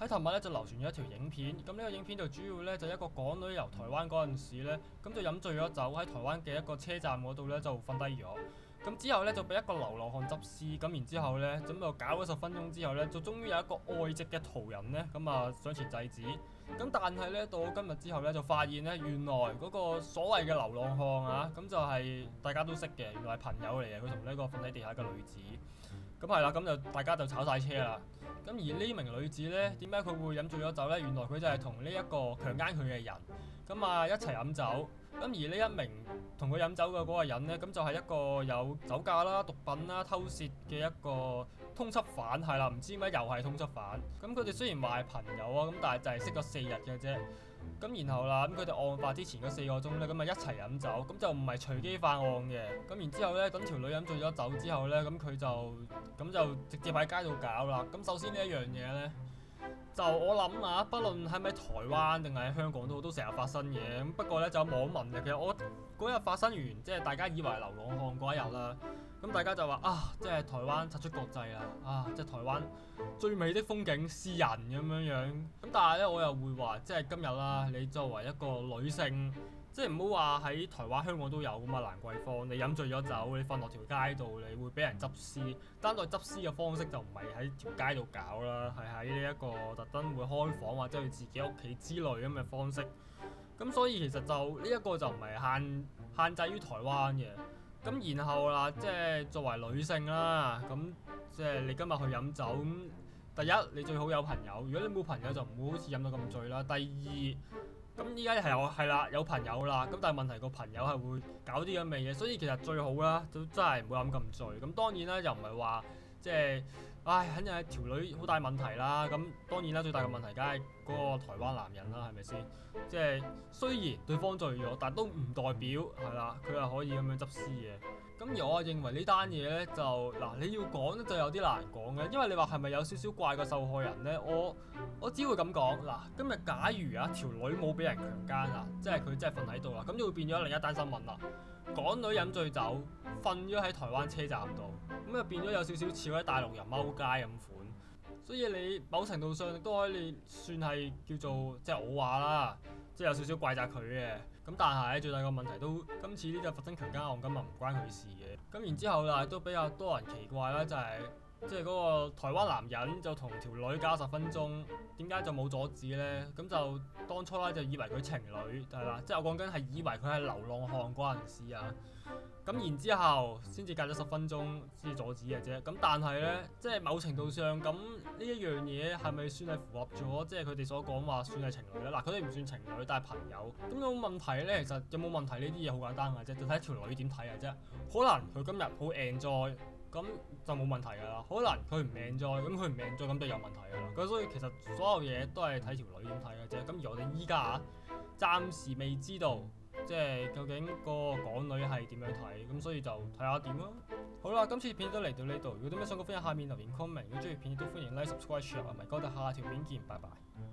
喺尋日咧就流傳咗一條影片，咁呢個影片就主要咧就一個港女遊台灣嗰陣時咧，咁就飲醉咗酒喺台灣嘅一個車站嗰度咧就瞓低咗。咁之後咧就俾一個流浪漢執屍，咁然之後咧咁就搞咗10分鐘之後咧，就終於有一個外籍嘅途人咧咁啊上前制止。咁但係咧到今日之後咧就發現咧原來嗰個所謂嘅流浪漢啊，咁就係大家都識嘅，原來係朋友嚟嘅，佢同呢個瞓喺地下嘅女子。咁係啦，咁就大家就炒晒車啦。咁而呢名女子呢，點解佢會飲醉咗酒呢？原來佢就係同呢一個強姦佢嘅人，咁啊一齊飲酒。咁而呢一名同佢飲酒嘅嗰個人呢，咁就係一個有酒駕啦、毒品啦、偷竊嘅一個通緝犯，係啦，唔知點解又係通緝犯。咁佢哋雖然話係朋友啊，咁但係就係識咗4日嘅啫。咁然後啦，咁佢哋案發之前嗰4個鐘咧，咁啊一齊飲酒，咁就唔係隨機犯案嘅。咁然之後咧，等條女飲醉咗酒之後咧，咁佢就直接喺街度搞啦。咁首先呢一樣嘢咧，就我諗啊，不論係咪台灣定係香港都成日發生嘅。咁不過咧就有網民嘅，其實我嗰日發生完，即係大家以為流浪漢嗰一日啦。咁大家就話啊，即係台灣殺出國際啦，啊，即係台灣最美的風景是人咁樣。咁但係咧，我又會話，即係今日啦，你作為一個女性，即係唔好話喺台灣、香港都有噶嘛，蘭桂坊，你飲醉咗酒，你瞓落條街度，你會俾人執屍。單獨執屍嘅方式就唔係喺條街度搞啦，係喺呢一個特登會開房或者去自己屋企之類咁嘅方式。咁所以其實就呢一個就唔係限制於台灣嘅。咁然後啦，即係作為女性啦，咁即係你今日去飲酒，咁第一你最好有朋友，如果你冇朋友就唔好好似飲到咁醉啦。第二，咁依家係啦，有朋友啦，咁但係問題個朋友係會搞啲咁嘅嘢，所以其實最好啦，都真係唔好飲咁醉。咁當然啦，又唔係話即係，肯定係條女好大問題啦。咁當然啦，最大嘅問題梗係嗰個台灣男人啦，係咪先？即係雖然對方醉咗，但都唔代表係啦，佢係可以咁樣執屍嘅。咁而我認為呢單嘢咧就嗱，你要講咧就有啲難講嘅，因為你話係咪有少少怪個受害人咧？我只會咁講嗱，今日假如啊條女冇俾人強姦啊，即係佢真係瞓喺度啦，咁就會變咗另一單新聞啦。港女飲醉酒瞓咗喺台灣車站度，咁就變咗有少少似喺大陸人踎街咁款。所以你某程度上都可以算係叫做即係我話啦，即係有少少怪責佢嘅。咁但係最大個問題都今次呢個發生強姦案咁啊唔關佢事嘅。咁然之後啦，都比較多人奇怪啦，就係即係嗰個台灣男人就同條女搞10分鐘，點解就冇阻止呢？咁就當初咧就以為佢情侶係啦，即係我講緊係以為佢係流浪漢嗰陣時啊。咁然之後先至隔咗10分鐘先至阻止嘅啫。咁但係呢，即係某程度上咁呢一樣嘢係咪算係符合咗即係佢哋所講話算係情侶咧？嗱，佢哋唔算情侶，但係朋友。咁有冇問題呢？其實有冇問題呢啲嘢好簡單嘅啫，就睇條女點睇嘅啫。可能佢今日好 enjoy，咁就冇問題㗎啦。可能佢唔 enjoy，咁佢唔 enjoy，咁就有問題㗎啦。咁所以其實所有嘢都係睇條女點睇嘅啫。咁而我哋依家暫時未知道。即係究竟個港女係點樣睇，咁所以就睇下點咯。好啦，今次片都嚟到呢度，如果有咩想講，歡迎下面留言 comment。如果中意片亦都歡迎 like、subscribe、share 同埋，我哋下條片見，拜拜。